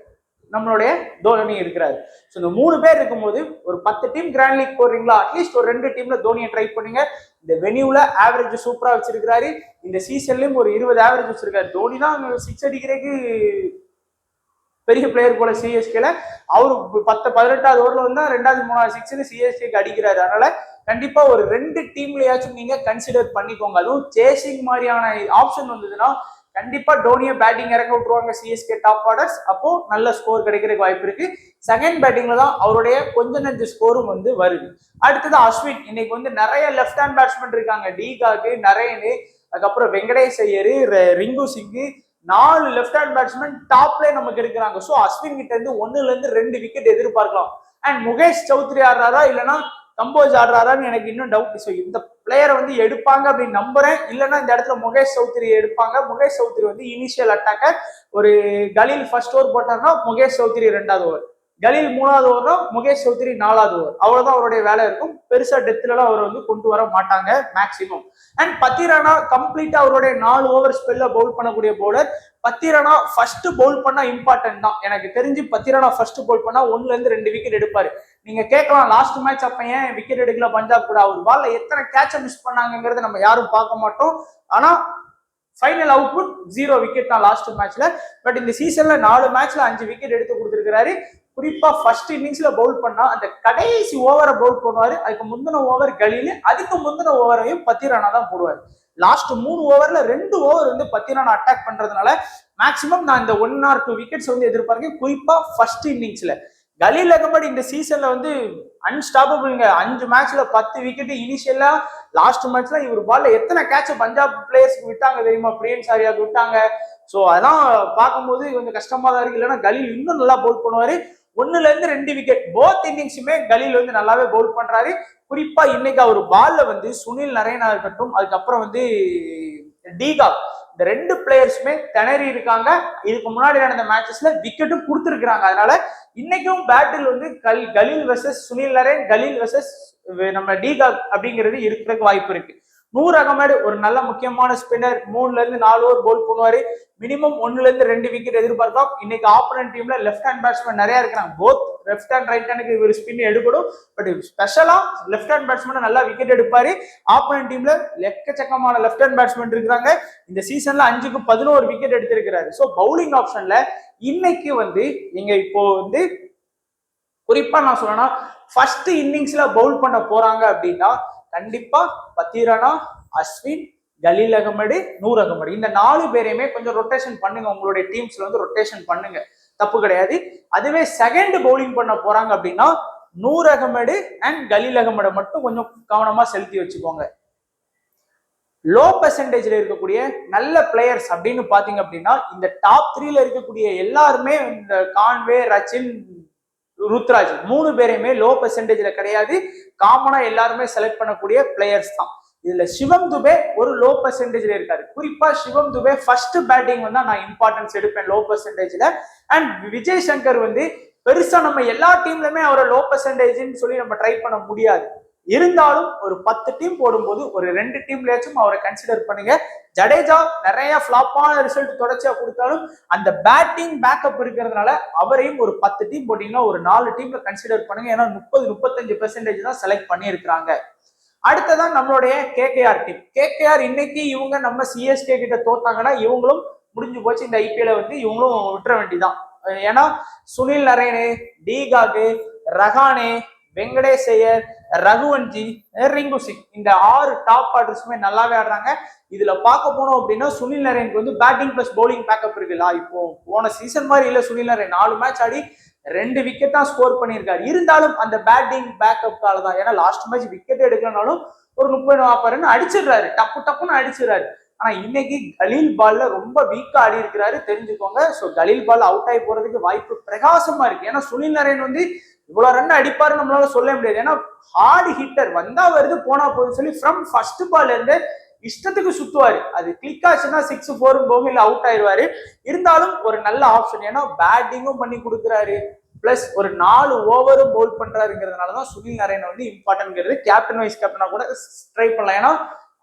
நம்மளுடைய தோனி இருக்கிறாரு. ஸோ இந்த 3 பேர் இருக்கும்போது ஒரு 10 டீம் கிராண்ட் லீக் போடுறீங்களா, அட்லீஸ்ட் ஒரு 2 டீம்ல தோனியை ட்ரை பண்ணுங்க. இந்த வெனியூல ஆவரேஜ் சூப்பரா வச்சிருக்காரு. இந்த சீசன்லயும் ஒரு 20 ஆவரேஜ் வச்சிருக்காரு. தோனி தான் 6 அடிக்கிறதுக்கு பெரிய பிளேயர் போல சிஎஸ்கேல. அவரு 18வது ஓவர்ல வந்தா 2வது 3வது 6 சிஎஸ்கேக்கு அடிக்கிறாரு. அதனால கண்டிப்பா ஒரு 2 டீம்லயாச்சும் நீங்க கன்சிடர் பண்ணிக்கோங்க. அதுவும் சேசிங் மாதிரியான ஆப்ஷன் வந்ததுன்னா கண்டிப்பா டோனியை பேட்டிங் இறக்க விட்டுருவாங்க சிஎஸ்கே டாப் ஆர்டர்ஸ். அப்போ நல்ல ஸ்கோர் கிடைக்கிறதுக்கு வாய்ப்பு இருக்கு. செகண்ட் பேட்டிங்ல தான் அவருடைய கொஞ்ச நெஞ்ச ஸ்கோரும் வந்து வருது. அடுத்தது அஸ்வின். இன்னைக்கு வந்து நிறைய லெஃப்ட் ஹேண்ட் பேட்ஸ்மேன் இருக்காங்க, டிகாக்கு, நரேனு, அதுக்கப்புறம் வெங்கடேஷ் ஐயரு, ரிங்கு சிங்கு, 4 லெஃப்ட் ஹேண்ட் பேட்ஸ்மேன் டாப்ல நமக்கு இருக்கிறாங்க. ஸோ அஸ்வின் கிட்ட இருந்து 1ல இருந்து 2 விக்கெட் எதிர்பார்க்கலாம். அண்ட் முகேஷ் சௌத்ரி ஆடுறாரா இல்லைன்னா கம்போஸ் ஆடுறாரான்னு எனக்கு இன்னும் டவுட். ஸோ இந்த பிளேயரை வந்து எடுப்பாங்க அப்படின்னு நம்புறேன். இல்லைன்னா இந்த இடத்துல முகேஷ் சௌத்ரி எடுப்பாங்க. முகேஷ் சௌத்ரி வந்து இனிஷியல் அட்டாக்கர். ஒரு கலீல் ஃபர்ஸ்ட் ஓவர் போட்டாருன்னா முகேஷ் சௌத்ரி 2வது ஓவர், கலீல் 3வது ஓவர்னா முகேஷ் சௌத்ரி 4வது ஓவர். அவ்வளவுதான் அவருடைய வேலை இருக்கும். பெருசா டெத்லாம் அவர் வந்து கொண்டு வர மாட்டாங்க மேக்சிமம். அண்ட் பத்திரானா கம்ப்ளீட்டா அவருடைய 4 ஓவர் ஸ்பெல்ல பவுல் பண்ணக்கூடிய பவுலர். பத்திரானா ஃபர்ஸ்ட் பவுல் பண்ணா இம்பார்ட்டன்ட் தான். எனக்கு தெரிஞ்சு பத்திரானா ஃபர்ஸ்ட் பவுல் பண்ணா 1ல இருந்து 2 விக்கெட் எடுப்பாரு. நீங்க கேட்கலாம் லாஸ்ட் மேட்ச் அப்ப ஏன் விக்கெட் எடுக்கல பஞ்சாப் கூட, அவர் பால்ல எத்தனை கேட்ச மிஸ் பண்ணாங்கிறத நம்ம யாரும் பார்க்க மாட்டோம். ஆனா ஃபைனல் அவுட்புட் 0 விக்கெட் தான் லாஸ்ட் மேட்ச்ல. பட் இந்த சீசன்ல 4 மேட்ச்ல 5 விக்கெட் எடுத்து கொடுத்திருக்கிறாரு. குறிப்பா ஃபர்ஸ்ட் இன்னிங்ஸ்ல பவுல் பண்ணா அந்த கடைசி ஓவரை பவுல் பண்ணுவாரு. அதுக்கு முந்தின ஓவர் கலீல், அதுக்கு முந்தின ஓவரையும் பத்திரானா தான் போடுவாரு. லாஸ்ட் 3 ஓவர்ல 2 ஓவர் வந்து பத்திரானா அட்டாக் பண்றதுனால மேக்சிமம் நான் இந்த 1 or 2 விக்கெட்ஸ் வந்து எதிர்பார்க்கேன். குறிப்பா ஃபர்ஸ்ட் இன்னிங்ஸ்ல கலீல் அகமது இந்த சீசன்ல வந்து அன்ஸ்டாப்பபிள்ங்க. 5 மேட்ச்ல 10 விக்கெட். இனிஷியலா லாஸ்ட் மேட்ச்ல இவர் பால்ல எத்தனை கேட்ச் பஞ்சாப் பிளேயர்ஸ்க்கு விட்டாங்க தெரியுமா, பிரியன் சாரியாக்கு விட்டாங்க. ஸோ அதான் பார்க்கும்போது கொஞ்சம் கஷ்டமா தான் இருக்கு. இல்லைன்னா கலீல் இன்னும் நல்லா பவுல் பண்ணுவாரு. 1ல இருந்து 2 விக்கெட் போத் இன்னிங்ஸுமே கலீல் வந்து நல்லாவே பவுல் பண்றாரு. குறிப்பா இன்னைக்கு அவர் பால்ல வந்து சுனில் நரேனா இருக்கட்டும், அதுக்கப்புறம் வந்து இந்த 2 பிளேயர்ஸுமே திணறி இருக்காங்க. இதுக்கு முன்னாடி நடந்த மேட்சஸ்ல விக்கெட்டும் கொடுத்துருக்காங்க. அதனால இன்னைக்கும் பேட்டில் வந்து கலீல் வெர்சஸ் சுனில் நரேன், கலீல் வெர்சஸ் நம்ம டிகாக் அப்படிங்கிறது இருக்கிறதுக்கு வாய்ப்பு இருக்கு. நூர் அகமது ஒரு நல்ல முக்கியமான ஸ்பின்னர், 3ல இருந்து 4 ஓவர் போல் பண்ணுவாரு. மினிமம் 1ல இருந்து 2 விக்கெட் எதிர்பார்க்கலாம். இன்னைக்கு ஆப்போனன்ட் டீம்ல லெஃப்ட் ஹேண்ட் பேட்ஸ்மேன் நிறைய இருக்கிறாங்க. போத் லெஃப்ட் ஹேண்ட் ரைட் ஹேண்டுக்கு இவர் ஸ்பின் எடுக்கணும். பட் ஸ்பெஷலா லெஃப்ட் ஹேண்ட் பேட்ஸ்மேன் நல்லா விக்கெட் எடுப்பாரு. ஆப்போனன்ட் டீம்ல எக்கச்சக்கமான லெஃப்ட் ஹேண்ட் பேட்ஸ்மேன் இருக்காங்க. இந்த சீசன்ல 5க்கு 11 விக்கெட் எடுத்திருக்கிறாரு. ஸோ பவுலிங் ஆப்ஷன்ல இன்னைக்கு வந்து நீங்க இப்போ வந்து குறிப்பா நான் சொல்லணும்னா ஃபர்ஸ்ட் இன்னிங்ஸ்ல பவுல் பண்ண போறாங்க அப்படின்னா கண்டிப்பா பத்திரானா, அஸ்வின், கலீல் அகமது, நூர் அகமது இந்த 4 பேரையுமே கொஞ்சம் ரொட்டேஷன் பண்ணுங்க. உங்களுடைய டீம்ஸ்ல வந்து ரொட்டேஷன் பண்ணுங்க, தப்பு கிடையாது. அதுவே செகண்ட் பவுலிங் பண்ண போறாங்க அப்படின்னா நூர் அகமது அண்ட் கலீல் அகமதை மட்டும் கொஞ்சம் கவனமா செலுத்தி வச்சுக்கோங்க. லோ பெர்சன்டேஜ்ல இருக்கக்கூடிய நல்ல பிளேயர்ஸ் அப்படின்னு பாத்தீங்க அப்படின்னா இந்த டாப் 3ல இருக்கக்கூடிய எல்லாருமே இந்த கான்வே, ரச்சின், ருத்ராஜ் 3 பேரையுமே லோ பெர்சன்டேஜ்ல கிடையாது. காமனா எல்லாருமே செலக்ட் பண்ணக்கூடிய பிளேயர்ஸ் தான். இதுல சிவம் துபே ஒரு லோ பெர்சன்டேஜ்ல இருக்காரு. குறிப்பா சிவம் துபே ஃபர்ஸ்ட் பேட்டிங் வந்து நான் இம்பார்ட்டன்ஸ் எடுப்பேன் லோ பெர்சன்டேஜ்ல. அண்ட் விஜய் சங்கர் வந்து பெருசா நம்ம எல்லா டீம்லயுமே அவரை லோ பெர்சன்டேஜ்னு சொல்லி நம்ம ட்ரை பண்ண முடியாது. இருந்தாலும் ஒரு 10 டீம் போடும்போது ஒரு 2 டீம்லயாச்சும் அவரை கன்சிடர் பண்ணுங்க. ஜடேஜா நிறைய ஃபிளாப்பான ரிசல்ட் தொடர்ச்சியா கொடுத்தாலும் அந்த பேட்டிங் பேக்கப் இருக்கிறதுனால அவரையும் ஒரு 10 டீம் போட்டீங்கன்னா ஒரு 4 டீம்ல கன்சிடர் பண்ணுங்க. ஏன்னா 30-35% தான் செலக்ட் பண்ணியிருக்கிறாங்க. அடுத்ததான் நம்மளுடைய கேகேஆர் டீம். கேகேஆர் இன்னைக்கு இவங்க நம்ம சிஎஸ்கே கிட்ட தோத்தாங்கன்னா இவங்களும் முடிஞ்சு போச்சு. இந்த ஐபிஎல் வந்து இவங்களும் விட்டுற வேண்டிதான். ஏன்னா சுனில் நரேனு, டிகாகு, ரஹானே, வெங்கடேஷ் ஐயர், ரகுவன்ஜி, ரிங்கு சிங் இந்த 6 டாப் ஆர்டர்ஸுமே நல்லாவே ஆடுறாங்க. இதுல பார்க்க போனோம் அப்படின்னா சுனில் நரேனுக்கு வந்து பேட்டிங் பிளஸ் பவுலிங் பேக்கப் இருக்குல்ல. இப்போ போன சீசன் மாதிரி இல்ல. சுனில் நரேன் 4 மேட்ச் ஆடி 2 விக்கெட் தான் ஸ்கோர் பண்ணியிருக்காரு. இருந்தாலும் அந்த பேட்டிங் பேக்கப்கால தான். ஏன்னா லாஸ்ட் மேட்ச் விக்கெட் எடுக்கலனாலும் ஒரு 30-40 ரன் அடிச்சிடுறாரு, டப்புன்னு அடிச்சிடறாரு. ஆனா இன்னைக்கு கலீல் பால்ல ரொம்ப வீக்கா ஆடி இருக்கிறாரு, தெரிஞ்சுக்கோங்க. ஸோ கலீல் பால் அவுட் ஆகி போறதுக்கு வாய்ப்பு பிரகாசமா இருக்கு. ஏன்னா சுனில் நரேன் வந்து இவ்வளவு ரன் அடிப்பாரு நம்மளால சொல்ல முடியாது. ஏன்னா ஹார்ட் ஹிட்டர், வந்தா வருது போனா போகுதுன்னு சொல்லி ஃப்ரம் ஃபர்ஸ்ட் பால்ல இருந்து இஷ்டத்துக்கு சுத்துவாரு. அது கிளிக் ஆச்சுன்னா 6-4 போகும், இல்ல அவுட் ஆயிடுவாரு. இருந்தாலும் ஒரு நல்ல ஆப்ஷன். ஏன்னா பேட்டிங்கும் பண்ணி கொடுக்குறாரு, பிளஸ் ஒரு 4 ஓவரும் பவுல் பண்றாருங்கிறதுனாலதான் சுனில் நரேன் வந்து இம்பார்ட்டன்ட்ங்கிறது. கேப்டன் வைஸ் கேப்டனா கூட ட்ரை பண்ணலாம். ஏன்னா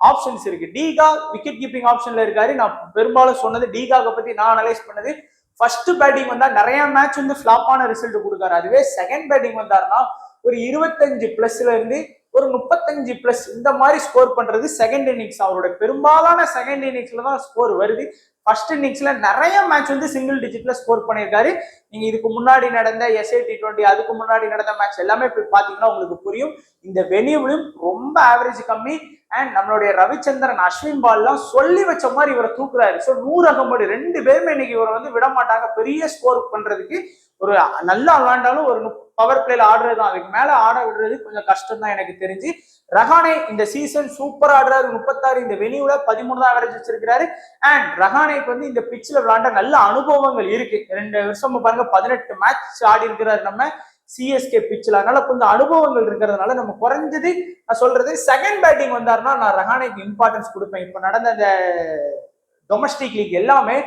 ஆப்ஷன்ஸ் இருக்கு. டிகா விக்கெட் கீப்பிங் ஆப்ஷன்ல இருக்காரு. நான் பெரும்பாலும் சொன்னது டிகாக பத்தி நான் அனலைஸ் பண்ணது. ஃபர்ஸ்ட் பேட்டிங் வந்தா நிறைய மேட்ச் வந்து ஃபிளாப்பான ரிசல்ட் கொடுக்காரு. அதுவே செகண்ட் பேட்டிங் வந்தாருன்னா ஒரு 25+ இருந்து ஒரு 35+ இந்த மாதிரி ஸ்கோர் பண்றது செகண்ட் இன்னிங்ஸ். அவரோட பெரும்பாலான செகண்ட் இன்னிங்ஸ்ல தான் ஸ்கோர் வருது. ஃபர்ஸ்ட் இன்னிங்ஸ்ல நிறைய மேட்ச் வந்து சிங்கிள் டிஜிட்ல ஸ்கோர் பண்ணியிருக்காரு. நீங்க இதுக்கு முன்னாடி நடந்த SA T20 அதுக்கு முன்னாடி நடந்த மேட்ச் எல்லாமே போய் பாத்தீங்கன்னா உங்களுக்கு புரியும். இந்த வெனியூவிலும் ரொம்ப ஆவரேஜ் கம்மி. அண்ட் நம்மளுடைய ரவிச்சந்திரன், அஸ்வின் பால்லாம் சொல்லி வச்ச மாதிரி இவரை தூக்குறாரு. ஸோ நூர் அகமது 2 பேருமே இன்னைக்கு இவரை வந்து விட மாட்டாங்க. பெரிய ஸ்கோர் பண்றதுக்கு ஒரு நல்லா விளையாண்டாலும் ஒரு பவர் பிளேல ஆடுறது தான். அதுக்கு மேல ஆட விடுறது கொஞ்சம் கஷ்டம் தான் எனக்கு தெரிஞ்சு. ரஹானே இந்த சீசன் சூப்பர் ஆடுறாரு. 36 இந்த வெனியூல 13 தான் ஆவரேஜ் வச்சிருக்கிறாரு. அண்ட் ரஹானேக்கு வந்து இந்த பிட்ச்ல விளையாண்ட நல்ல அனுபவங்கள் இருக்கு. 2 வருஷம் பாருங்க 18 மேட்ச் ஆடி இருக்கிறாரு நம்ம சிஎஸ்கே பிட்ச்ல. அதனால கொஞ்சம் அனுபவங்கள் இருக்கிறதுனால நம்ம குறைஞ்சது நான் சொல்றது செகண்ட் பேட்டிங் வந்தாருன்னா நான் ரஹானேக்கு இம்பார்ட்டன்ஸ் கொடுப்பேன். இப்ப நடந்த அந்த டொமஸ்டிக் லீக் எல்லாமே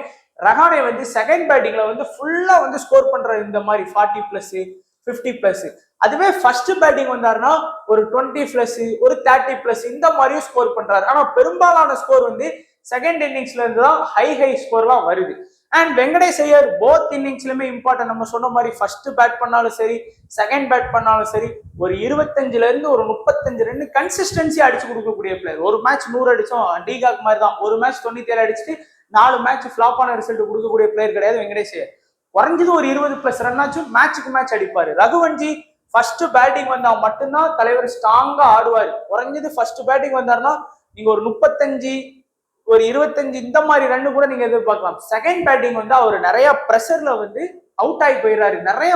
ரஹானே வந்து செகண்ட் பேட்டிங்ல வந்து ஃபுல்லா வந்து ஸ்கோர் பண்ற இந்த மாதிரி 40+, 50+. அதுவே ஃபர்ஸ்ட் பேட்டிங் வந்தாருன்னா ஒரு 20+, ஒரு 30+ இந்த மாதிரியும் ஸ்கோர் பண்றாரு. ஆனா பெரும்பாலான ஸ்கோர் வந்து செகண்ட் இன்னிங்ஸ்ல இருந்து தான் ஹை ஸ்கோர்லாம் வருது. அண்ட் வெங்கடேஷ் ஐயர் போத் இன்னிங்ஸ்லயுமே இம்பார்ட்டன். நம்ம சொன்ன மாதிரி ஃபர்ஸ்ட் பேட் பண்ணாலும் சரி, செகண்ட் பேட் பண்ணாலும் சரி, ஒரு 25ல இருந்து ஒரு 35 ரன் கன்சிஸ்டன்சி அடிச்சு கொடுக்கக்கூடிய பிளேயர். ஒரு மேட்ச் 100 அடிச்சோம் டிகாக் மாதிரி தான். ஒரு மேட்ச் 97 அடிச்சுட்டு 4 மேட்ச் ஃபிளாப்பான ரிசல்ட் கொடுக்கக்கூடிய பிளேயர் கிடையாது வெங்கடேஷ் ஐயர். குறைஞ்சது ஒரு 20+ ரன் ஆச்சும் மேட்சுக்கு மேட்ச் அடிப்பாரு. ரகுவன்ஜி ஃபர்ஸ்ட் பேட்டிங் வந்தா மட்டும்தான் தலைவர் ஸ்ட்ராங்கா ஆடுவாரு. குறைஞ்சது ஃபர்ஸ்ட் பேட்டிங் வந்தாருன்னா நீங்க ஒரு 35, ஒரு 25 இந்த மாதிரி ரன்னு கூட நீங்க எதிர்பார்க்கலாம். செகண்ட் பேட்டிங் வந்து அவர் நிறைய பிரஷர்ல வந்து அவுட் ஆகி போயிடுறாரு. நிறைய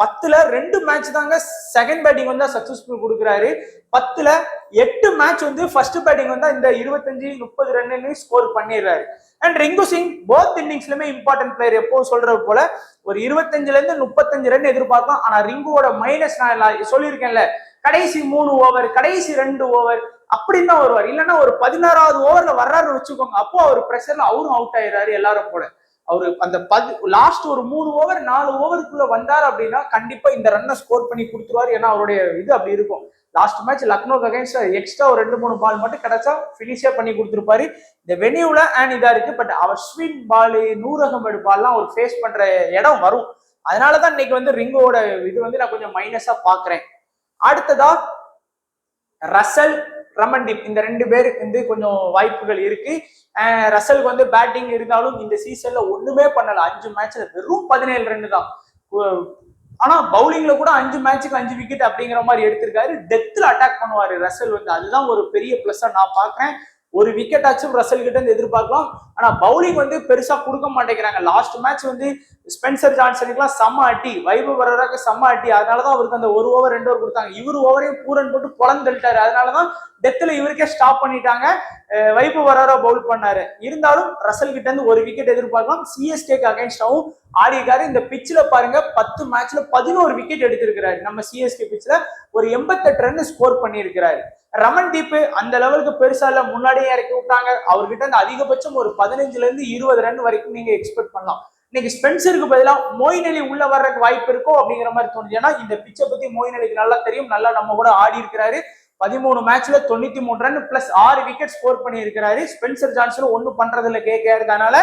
10ல 2 மேட்ச் தாங்க செகண்ட் பேட்டிங் வந்தா சக்சஸ்ஃபுல் கொடுக்குறாரு. 10ல 8 மேட்ச் வந்து ஃபர்ஸ்ட் பேட்டிங் வந்தா இந்த 25-30 ரன்னு ஸ்கோர் பண்ணிடுறாரு. அண்ட் ரிங்கு சிங் போத் இன்னிங்ஸ்லயுமே இம்பார்ட்டன்ட் பிளேயர். எப்போ சொல்றது போல ஒரு 25ல இருந்து 35 ரன் எதிர்பார்க்கலாம். ஆனா ரிங்குவோட மைனஸ் நான் சொல்லியிருக்கேன்ல, கடைசி 3 ஓவர், கடைசி 2 ஓவர் அப்படின்னு தான் வருவார். இல்லைன்னா ஒரு 16வது ஓவர்ல வர்றாரு வச்சுக்கோங்க, அப்போ அவர் பிரஷர்ல அவரும் அவுட் ஆயிடுறாரு எல்லாரும் போல. அவரு அந்த லாஸ்ட் ஒரு 3 ஓவர் 4 ஓவருக்குள்ள வந்தார் அப்படின்னா கண்டிப்பா இந்த ரன்னை ஸ்கோர் பண்ணி கொடுத்துருவாரு. ஏன்னா அவருடைய இது அப்படி இருக்கும். லாஸ்ட் மேட்ச் லக்னோக்கு அகைன்ஸ்ட் எக்ஸ்ட்ரா ஒரு 2-3 பால் மட்டும் கிடைச்சா பினிஷே பண்ணி கொடுத்துருப்பாரு. இந்த வெனியூல அண்ட் இதா இருக்கு. பட் அஸ்வின் பால், நூர் அகமது பால்லாம் அவர் ஃபேஸ் பண்ற இடம் வரும். அதனாலதான் இன்னைக்கு வந்து ரிங்கோட இது வந்து நான் கொஞ்சம் மைனஸா பாக்குறேன். அடுத்ததா ரசல், ரமன்தீப் இந்த 2 பேருக்கு வந்து கொஞ்சம் வாய்ப்புகள் இருக்கு. ரசலுக்கு வந்து பேட்டிங் இருந்தாலும் இந்த சீசன்ல ஒண்ணுமே பண்ணல. 5 மேட்ச்ல வெறும் 17 ரன் தான். ஆனா பவுலிங்ல கூட 5 மேட்சுக்கு 5 விக்கெட் அப்படிங்கிற மாதிரி எடுத்திருக்காரு. டெத்ல அட்டாக் பண்ணுவாரு ரசல் வந்து. அதுதான் ஒரு பெரிய பிளஸ்ஸா நான் பாக்குறேன். ஒரு விக்கெட் ஆச்சும் ரசல் கிட்ட இருந்து எதிர்பார்க்கலாம். ஆனா பவுலிங் வந்து பெருசா கொடுக்க மாட்டேங்கிறாங்க. லாஸ்ட் மேட்ச் வந்து ஸ்பென்சர் ஜான்சனுக்குலாம் செம்ம அட்டி, வைபவ் வரராக்கு செம்ம அட்டி. அதனாலதான் அவருக்கு அந்த 1 ஓவர் 2 ஓவர் கொடுத்தாங்க. இவர் ஓவரையும் பூரன் போட்டு பொழந்தள்ளிட்டாரு. அதனாலதான் டெத்ல இவருக்கே ஸ்டாப் பண்ணிட்டாங்க. வைபவ் வரரா பவுல் பண்ணாரு. இருந்தாலும் ரசல் கிட்ட இருந்து ஒரு விக்கெட் எதிர்பார்க்கலாம். சிஎஸ்கேக்கு அகைன்ஸ்டாவும் ஆடி இருக்காரு. இந்த பிட்ச்ல பாருங்க 10 மேட்ச்ல 11 விக்கெட் எடுத்திருக்கிறாரு. நம்ம சிஎஸ்கே பிட்ச்ல ஒரு 88 ரன் ஸ்கோர் பண்ணியிருக்கிறாரு. ரமன்தீப் அந்த லெவலுக்கு பெருசா இல்ல, முன்னாடியே இறக்கி விட்டாங்க. அவர்கிட்ட இருந்து அதிகபட்சம் ஒரு 15ல இருந்து 20 ரன் வரைக்கும் நீங்க எக்ஸ்பெக்ட் பண்ணலாம். இன்னைக்கு ஸ்பென்சருக்கு பதிலாக மொயின் அலி உள்ள வர்றதுக்கு வாய்ப்பு இருக்கோ அப்படிங்கிற மாதிரி தோணுது. ஏன்னா இந்த பிச்சை பத்தி மொயின் அலிக்கு நல்லா தெரியும். நல்லா நம்ம கூட ஆடி இருக்கிறாரு. 13 மேட்ச்ல 93 ரன் பிளஸ் 6 விக்கெட் ஸ்கோர் பண்ணி இருக்கிறாரு. ஸ்பென்சர் ஜான்சன் ஒன்னும் பண்றது இல்ல கேட்கறதுனால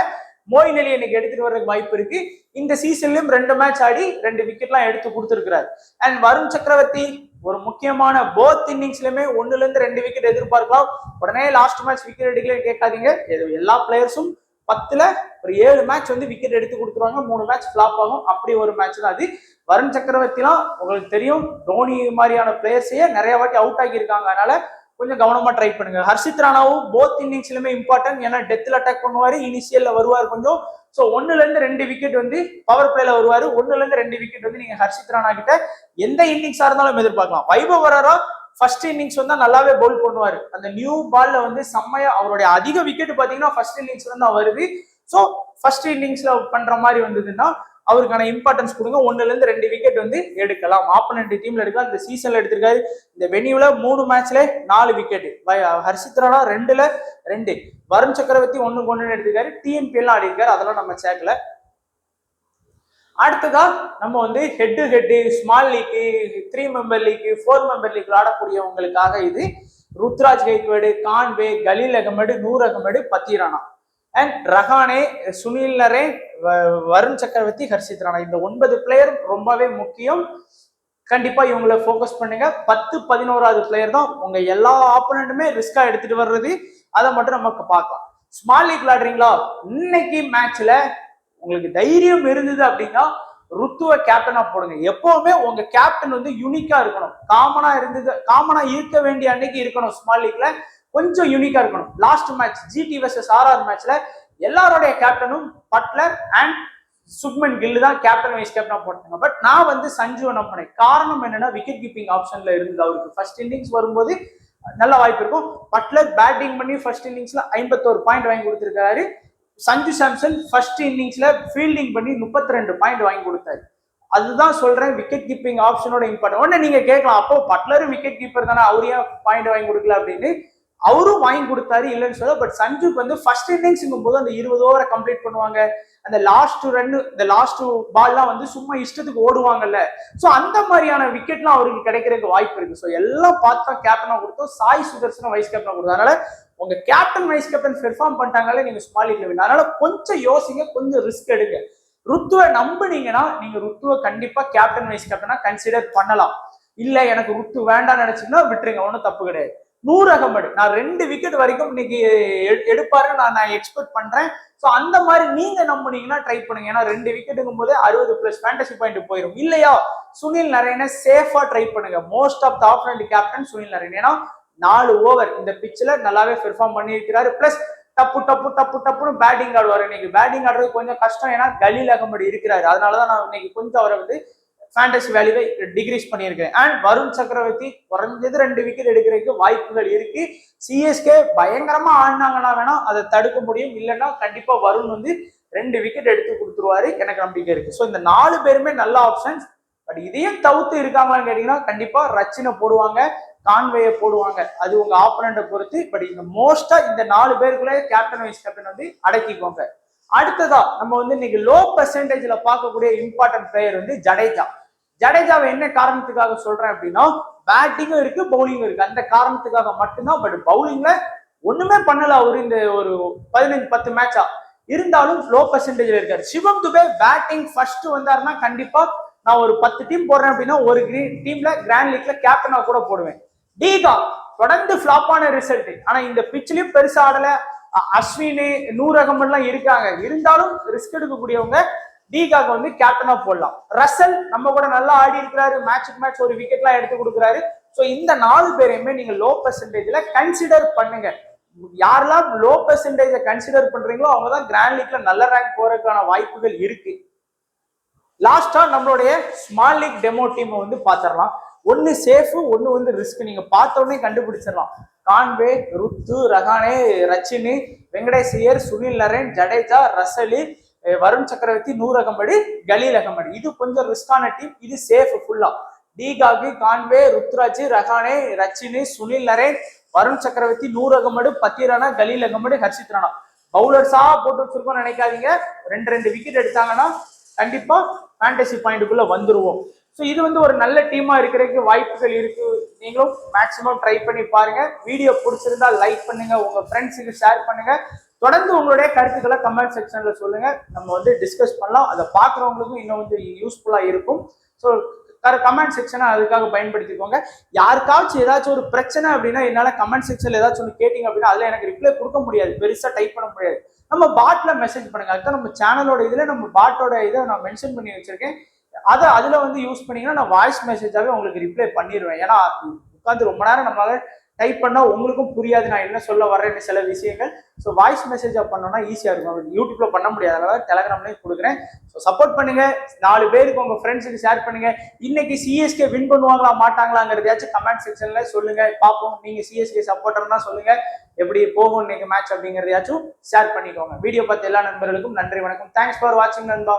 மொயின் அலி எனக்கு எடுத்துட்டு வர்றதுக்கு வாய்ப்பு இருக்கு. இந்த சீசன்லயும் 2 மேட்ச் ஆடி 2 விக்கெட் எல்லாம் எடுத்து கொடுத்திருக்கிறாரு. அண்ட் வருண் சக்கரவர்த்தி ஒரு முக்கியமான போத் இன்னிங்ஸ்லயுமே 1ல இருந்து 2 விக்கெட் எதிர்பார்க்கலாம். உடனே லாஸ்ட் மேட்ச் விக்கெட் எடுக்கல கேட்காதீங்க. எல்லா பிளேயர்ஸும் 10ல ஒரு 7 மேட்ச் வந்து விக்கெட் எடுத்து கொடுத்துருவாங்க. 3 மேட்ச் ஃபிளாப் ஆகும். அப்படி ஒரு மேட்ச் தான் அது. வருண் சக்கரவர்த்திலாம் உங்களுக்கு தெரியும், தோனி மாதிரியான பிளேயர்ஸையே நிறைய வாட்டி அவுட் ஆகியிருக்காங்க. அதனால கொஞ்சம் கவனமா ட்ரை பண்ணுங்க. ஹர்ஷித் ராணாவும் போத் இன்னிங்ஸ்லுமே இம்பார்ட்டன்ட். ஏன்னா டெத்ல அட்டாக் பண்ணுவாரு, இனிஷியல்ல வருவார் கொஞ்சம். ஸோ 1ல இருந்து 2 விக்கெட் வந்து பவர் பிளேல வருவாரு. 1ல இருந்து 2 விக்கெட் வந்து நீங்க ஹர்ஷித் ராணா கிட்ட எந்த இன்னிங்ஸா இருந்தாலும் எதிர்பார்க்கலாம். வைபவ் வரரா ஃபர்ஸ்ட் இன்னிங்ஸ் வந்து நல்லாவே பவுல் பண்ணுவாரு. அந்த நியூ பால்ல வந்து செம்மையா அவருடைய அதிக விக்கெட் பாத்தீங்கன்னா ஃபர்ஸ்ட் இன்னிங்ஸ்ல இருந்து வருது. ஸோ ஃபர்ஸ்ட் இன்னிங்ஸ்ல பண்ற மாதிரி வந்ததுன்னா அவருக்கான இம்பார்ட்டன்ஸ் கொடுங்க. 1ல இருந்து 2 விக்கெட் வந்து எடுக்கலாம். ஆப்போனன்ட் டீம்ல எடுக்கலாம். இந்த சீசன்ல எடுத்திருக்காரு. இந்த வெனியூல 3 மேட்ச்ல 4 விக்கெட். ஹர்ஷித் ராணா 2ல 2. வருண் சக்கரவர்த்தி 1-1 எடுத்திருக்காரு. டிஎன்பி எல்லாம் ஆடி இருக்காரு. அதெல்லாம் நம்ம சேர்க்கல. அடுத்ததா நம்ம வந்து head to head, small league, 3 member league, 4 member league ஆடக்கூடியவங்களுக்காக இது Ruturaj Gaikwad, Conway, Khaleel Ahmed, Noor Ahmad, Pathirana and Rahane, Sunil Narine, Varun Chakravarthy, Harshit Rana. இந்த 9 பிளேயர் ரொம்பவே முக்கியம். கண்டிப்பா இவங்களை போக்கஸ் பண்ணுங்க. 10-11வது பிளேயர் தான் உங்க எல்லா ஆப்போனண்ட்டுமே ரிஸ்கா எடுத்துட்டு வர்றது. அதை மட்டும் நமக்கு பார்க்கலாம். ஸ்மால் லீக் விளையாடுறீங்களா? இன்னைக்கு மேட்ச்ல உங்களுக்கு தைரியம் இருந்தது அப்படின்னா ருத்துவ கேப்டனா போடுங்க. எப்பவுமே உங்க கேப்டன் வந்து யூனிக்கா இருக்கணும். காமனா இருக்க வேண்டிய அன்னைக்கு இருக்கணும். ஸ்மால் லீக்ல கொஞ்சம் யூனிக்கா இருக்கணும். Last match GT versus RR மேட்ச்ல எல்லாரோடைய கேப்டனும் பட்லர் அண்ட் சுப்மன் கில் தான் கேப்டன் வைஸ் கேப்டனா போட்டாங்க. பட் நான் வந்து சஞ்சு நம்பினேன். காரணம் என்னன்னா விக்கெட் கீப்பிங் ஆப்ஷன்ல இருந்தது. அவருக்கு ஃபர்ஸ்ட் இன்னிங்ஸ் வரும்போது நல்ல வாய்ப்பு இருக்கும். பட்லர் பேட்டிங் பண்ணி ஃபர்ஸ்ட் இன்னிங்ஸ்ல 51 பாயிண்ட் வாங்கி கொடுத்திருக்காரு. சஞ்சு சாம்சன் ஃபர்ஸ்ட் இன்னிங்ஸ்ல ஃபீல்டிங் பண்ணி 32 பாயிண்ட் வாங்கி கொடுத்தாரு. அதுதான் சொல்றேன், விக்கெட் கீப்பிங் ஆப்ஷனோட இம்பார்ட்டன். உடனே நீங்க கேட்கலாம், அப்போ பட்லரும் விக்கெட் கீப்பர் தானே, அவரையே பாயிண்ட் வாங்கி கொடுக்கல அப்படின்னு. அவரும் வாங்கி கொடுத்தாரு, இல்லைன்னு சொல்ல. பட் சஞ்சுக்கு வந்து ஃபர்ஸ்ட் இன்னிங்ஸ்ங்கும் போது அந்த 20 ஓவரை கம்ப்ளீட் பண்ணுவாங்க. அந்த லாஸ்ட் ரன், இந்த லாஸ்ட் பால்லாம் வந்து சும்மா இஷ்டத்துக்கு ஓடுவாங்கல்ல. ஸோ அந்த மாதிரியான விக்கெட்லாம் அவருக்கு கிடைக்கிறதுக்கு வாய்ப்பு இருக்கு. ஸோ எல்லாம் பார்த்தா கேப்டனா கொடுத்தோம். சாய் சுதர்சன வைஸ் கேப்டனா கொடுத்தோம். அதனால உங்க கேப்டன் வைஸ் கேப்டன் பெர்ஃபார்ம் பண்ணிட்டாங்களே நீங்க ஸ்மால் லீக்ல வின். அதனால கொஞ்சம் யோசிங்க, கொஞ்சம் ரிஸ்க் எடுங்க. ருத்துவ நம்புனீங்கன்னா நீங்க ருத்துவ கண்டிப்பா கேப்டன் வைஸ் கேப்டனா கன்சிடர் பண்ணலாம். இல்ல எனக்கு ருத்து வேண்டாம்னு நினைச்சீங்கன்னா விட்டுருங்க, ஒன்றும் தப்பு கிடையாது. நூர் அகமது நான் 2 விக்கெட் வரைக்கும் இன்னைக்கு எடுப்பாருன்னு நான் எக்ஸ்பெக்ட் பண்றேன். ஸோ அந்த மாதிரி நீங்க நம்புனீங்கன்னா ட்ரை பண்ணுங்க. ஏன்னா 2 விக்கெட்டுக்கும் போது 60+ ஃபேண்டசி பாயிண்ட் போயிடும். இல்லையா சுனில் நரேனை சேஃபா ட்ரை பண்ணுங்க. Most of the opponent captain Sunil Narine. ஏன்னா 4 ஓவர் இந்த பிட்ச்ல நல்லாவே பெர்ஃபார்ம் பண்ணியிருக்கிறாரு. பிளஸ் டப்புன்னு பேட்டிங் ஆடுவார். இன்னைக்கு பேட்டிங் ஆடுறது கொஞ்சம் கஷ்டம். ஏன்னா கலீல் அகமது இருக்கிறாரு. அதனாலதான் நான் இன்னைக்கு கொஞ்சம் அவரை வந்து ஃபேண்டசி வேல்யூவை டிகிரீஸ் பண்ணியிருக்கேன். அண்ட் வருண் சக்கரவர்த்தி குறைஞ்சது 2 விக்கெட் எடுக்கிறதுக்கு வாய்ப்புகள் இருக்கு. சிஎஸ்கே பயங்கரமா ஆடினாங்கன்னா வேணா அதை தடுக்க முடியும். இல்லைன்னா கண்டிப்பா வருண் வந்து 2 விக்கெட் எடுத்து கொடுத்துருவாரு, எனக்கு நம்பிக்கை இருக்கு. ஸோ இந்த 4 பேருமே நல்ல ஆப்ஷன்ஸ். பட் இதையும் தவிர்த்து இருக்காங்களான்னு கேட்டீங்கன்னா கண்டிப்பா ரச்சினை போடுவாங்க. கான்வேயை போடுவாங்க, அது உங்க ஆப்பனண்ட்டை பொறுத்து. பட் இந்த மோஸ்டா இந்த 4 பேருக்குள்ளே கேப்டன் வைஸ் கேப்டன் வந்து அடக்கிக்கோங்க. அடுத்ததா நம்ம வந்து இன்னைக்கு லோ பெர்சன்டேஜ்ல பார்க்கக்கூடிய இம்பார்ட்டன்ட் பிளேயர் வந்து ஜடேஜா. ஜடேஜாவை என்ன காரணத்துக்காக சொல்றேன் அப்படின்னா, பேட்டிங்கும் இருக்கு பவுலிங்கும் இருக்கு, அந்த காரணத்துக்காக மட்டும்தான். பட் பவுலிங்ல ஒண்ணுமே பண்ணல அவரு இந்த ஒரு 15-10 மேட்சா. இருந்தாலும் லோ பெர்சன்டேஜ்ல இருக்காரு. சிவம் துபே பேட்டிங் ஃபர்ஸ்ட் வந்தாருன்னா கண்டிப்பா நான் ஒரு 10 டீம் போடுறேன் அப்படின்னா ஒரு டீம்ல கிராண்ட் லீக்ல கேப்டனா கூட போடுவேன். டீகா தொடர்ந்து ஃபிளாப்பான ரிசல்ட். ஆனா இந்த பிட்ச்லயும் பெருசா ஆடல. அஸ்வின், நூரகம் எல்லாம் இருக்காங்க. இருந்தாலும் ரிஸ்க் எடுக்கக்கூடியவங்க டீகாக்கு வந்து கேப்டனா போடலாம். ரசல் நம்ம கூட நல்லா ஆடி இருக்கிறாரு, மேட்சுக்கு மேட்ச் ஒரு விக்கெட்லாம் எடுத்து கொடுக்குறாரு. ஸோ இந்த 4 பேரையுமே நீங்க லோ பெர்சன்டேஜ்ல கன்சிடர் பண்ணுங்க. யாரெல்லாம் லோ பெர்சன்டேஜை கன்சிடர் பண்றீங்களோ அவங்க தான் கிராண்ட் லீக்ல நல்ல ரேங்க் போறதுக்கான வாய்ப்புகள் இருக்கு. லாஸ்டா நம்மளுடைய ஸ்மால் லீக் டெமோ டீம் வந்து பாத்திரலாம். ஒன்னு சேஃப், ஒன்னு வந்து ரிஸ்க். நீங்க பார்த்த உடனே கண்டுபிடிச்சிடலாம். கான்வே, ருத்து, ரஹானே, ரச்சின், வெங்கடேஷ் ஐயர், சுனில் நரேன், ஜடேஜா, ரசலி, வருண் சக்கரவர்த்தி, நூர் அகமது, கலீல் அகமது. இது கொஞ்சம் ரிஸ்கான டீம், இது சேஃப் ஃபுல்லா. De Kock Conway, Ruturaj, Rahane, Rachin, Sunil Narine, Varun சக்கரவர்த்தி, நூர் அகமது, பத்திரானா, கலீல் அகமது, ஹர்ஷித் ராணா. பவுலர்ஸா போட்டு வச்சிருக்கோம் நினைக்காதீங்க. 2 விக்கெட் எடுத்தாங்கன்னா கண்டிப்பா ஃபேண்டசி பாயிண்ட்டுக்குள்ள வந்துருவோம். ஸோ இது வந்து ஒரு நல்ல டீமா இருக்கிறதுக்கு வாய்ப்புகள் இருக்கு. நீங்களும் மேக்சிமம் ட்ரை பண்ணி பாருங்க. வீடியோ பிடிச்சிருந்தா லைக் பண்ணுங்க, உங்க ஃப்ரெண்ட்ஸுக்கு ஷேர் பண்ணுங்க. தொடர்ந்து உங்களுடைய கருத்துக்களை கமெண்ட் செக்ஷன்ல சொல்லுங்க, நம்ம வந்து டிஸ்கஸ் பண்ணலாம். அதை பார்க்குறவங்களுக்கும் இன்னும் வந்து யூஸ்ஃபுல்லா இருக்கும். ஸோ கமெண்ட் செக்ஷனை அதுக்காக பயன்படுத்திக்கோங்க. யாருக்காச்சும் ஏதாச்சும் ஒரு பிரச்சனை அப்படின்னா என்னால கமெண்ட் செக்ஷன்ல ஏதாச்சும் ஒன்று கேட்டீங்க அப்படின்னா அதுல எனக்கு ரிப்ளை கொடுக்க முடியாது, பெருசா டைப் பண்ண முடியாது. நம்ம பாட்ல மெசேஜ் பண்ணுங்க. அதுதான் நம்ம சேனலோட இதுல நம்ம பாட்டோட இதை நான் மென்ஷன் பண்ணி வச்சிருக்கேன். அதை அதுல வந்து யூஸ் பண்ணீங்கன்னா நான் வாய்ஸ் மெசேஜாவே உங்களுக்கு ரிப்ளை பண்ணிடுவேன். ஏன்னா உட்காந்து ரொம்ப நேரம் நம்மளால டைப் பண்ணா உங்களுக்கும் புரியாது நான் என்ன சொல்ல வர்றேன்னு சில விஷயங்கள். ஸோ வாய்ஸ் மெசேஜா பண்ணோம்னா ஈஸியா இருக்கும். யூடியூப்ல பண்ண முடியாது, அதனால டெலகிராம்லேயும் கொடுக்குறேன். ஸோ சப்போர்ட் பண்ணுங்க. 4 பேருக்கு உங்க ஃப்ரெண்ட்ஸுக்கு ஷேர் பண்ணுங்க. இன்னைக்கு சிஎஸ்கே வின் பண்ணுவாங்களா மாட்டாங்களாங்கிறதையாச்சும் கமெண்ட் செக்ஷன்ல சொல்லுங்க, பார்ப்போம். நீங்க சிஎஸ்கே சப்போர்ட்டர்னா சொல்லுங்க எப்படி போகும் இன்னைக்கு மேட்ச் அப்படிங்கிறதையாச்சும் ஷேர் பண்ணிக்கோங்க. வீடியோ பார்த்த எல்லா நண்பர்களுக்கும் நன்றி, வணக்கம். தேங்க்ஸ் ஃபார் வாட்சிங் நண்பா.